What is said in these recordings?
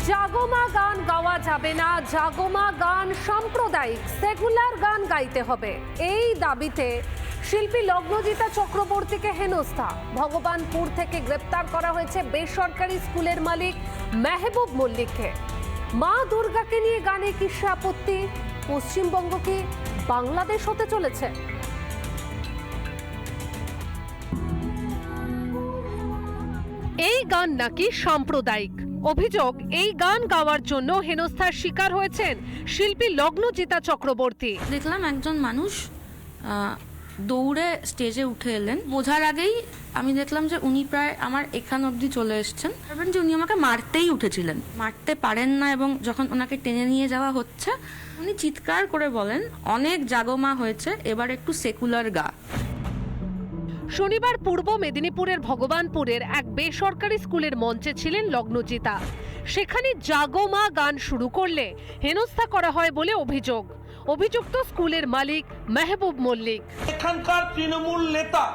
জাগমা গান গাওয়া যাবে না, জাগমা গান সাম্প্রদায়িক সেকুলার গান গাইতে হবে, এই দাবিতে শিল্পী লগ্নজিতা চক্রবর্তীকে হেনস্থা। ভগবানপুর থেকে গ্রেপ্তার করা হয়েছে বেসরকারি স্কুলের মালিক মেহবুব মল্লিককে। মা দুর্গাকে নিয়ে গানে কি আপত্তি? পশ্চিমবঙ্গ কি বাংলাদেশ হতে চলেছে? এই গান নাকি সাম্প্রদায়িক। অভিযোগ, এই গান গাওয়ার জন্য হেনস্থার শিকার হয়েছেন শিল্পী লগ্নজিতা চক্রবর্তী। দেখলাম একজন মানুষ দৌড়ে স্টেজে উঠে এলেন, বোঝার আগেই আমি দেখলাম যে উনি প্রায় আমার এখান অবধি চলে এসছেন। ভাববেন যে উনি আমাকে মারতেই উঠেছিলেন, মারতে পারেন না, এবং যখন ওনাকে টেনে নিয়ে যাওয়া হচ্ছে উনি চিৎকার করে বলেন, অনেক জাগমা হয়েছে, এবার একটু সেকুলার গা। শনিবার পূর্ব মেদিনীপুরের ভগবানপুরের এক বেসরকারি স্কুলের মঞ্চে ছিলেন লগ্নজিতা। সেখানে জাগমা গান শুরু করলে হেনস্থা করা হয় বলে অভিযোগ। অভিযুক্ত স্কুলের মালিক মেহবুব মল্লিক। এখানকার তৃণমূল নেতা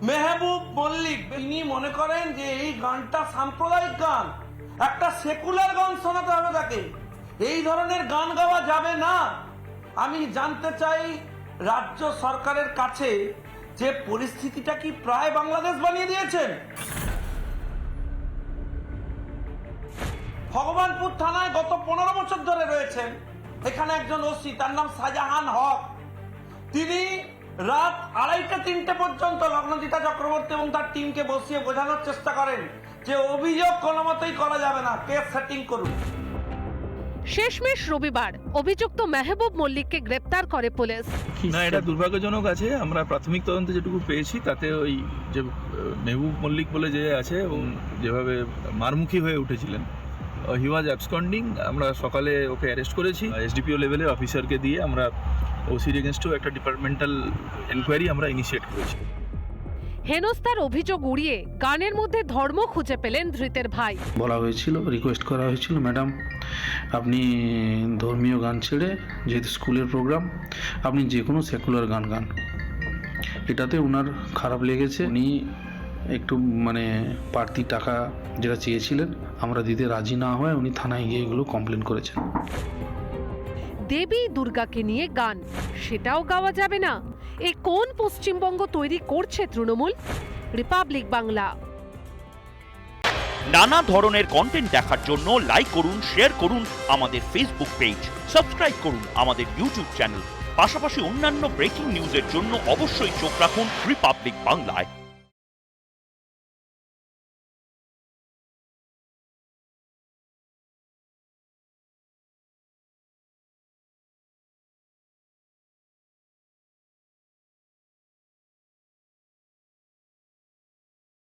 মেহবুব মল্লিক তিনি মনে করেন যে এই গানটা সাম্প্রদায়িক গান, একটা সেকুলার গান শোনাতে হবে তাকে, এই ধরনের গান গাওয়া যাবে না। আমি জানতে চাই রাজ্য সরকারের কাছে যে পরিস্থিতিটা কি প্রায় বাংলাদেশ বানিয়ে দিয়েছেন। ভগবানপুর থানায় গত 15 বছর ধরে রয়েছেন এখানে একজন ওসি, তার নাম শাহজাহান হক। তিনি রাত 2:30-3টে পর্যন্ত লগ্নজিতা চক্রবর্তী এবং তার টিমকে বসিয়ে বোঝানোর চেষ্টা করেন যে অভিযোগ কোনো মতেই করা যাবে না, কেস সেটিং করুন। শেষমেশ রবিবার অভিযুক্ত মেহবুব মল্লিককে গ্রেপ্তার করে পুলিশ। না, এটা দুর্ভাগ্যজনক আছে। আমরা প্রাথমিক তদন্তে যেটুকু পেয়েছি তাতে ওই যে মেহবুব মল্লিক বলে যে আছে এবং যেভাবে মারমুখী হয়ে উঠেছিলেন, হি ওয়াজ অ্যাবসকন্ডিং। আমরা সকালে ওকে অ্যারেস্ট করেছি। এসডিপিও লেভেলের অফিসারকে দিয়ে আমরা ওসির এগেনস্টেও একটা ডিপার্টমেন্টাল এনকোয়ারি আমরা ইনিশিয়েট করেছি। হেনস্থার অভিযোগ উড়িয়ে গানের মধ্যে ধর্ম খুঁজে পেলেন ধৃতের ভাই। বলা হয়েছিল, রিকোয়েস্ট করা হয়েছিল, ম্যাডাম আপনি ধর্মীয় গান ছেড়ে, যেহেতু স্কুলের প্রোগ্রাম, আপনি যে কোনো সেকুলার গান গান। এটাতে ওনার খারাপ লেগেছে। উনি একটু বাড়তি টাকা যেটা চেয়েছিলেন আমরা দিতে রাজি না হয় উনি থানায় গিয়ে এগুলো কমপ্লেন করেছেন। দেবী দুর্গাকে নিয়ে গান, সেটাও গাওয়া যাবে না? এ কোন পশ্চিমবঙ্গ তৈরি করছে তৃণমূল? রিপাবলিক বাংলা। নানা ধরনের কন্টেন্ট দেখার জন্য লাইক করুন, শেয়ার করুন আমাদের ফেসবুক পেজ, সাবস্ক্রাইব করুন আমাদের ইউটিউব চ্যানেল। পাশাপাশি অন্যান্য ব্রেকিং নিউজের জন্য অবশ্যই চোখ রাখুন রিপাবলিক বাংলায়।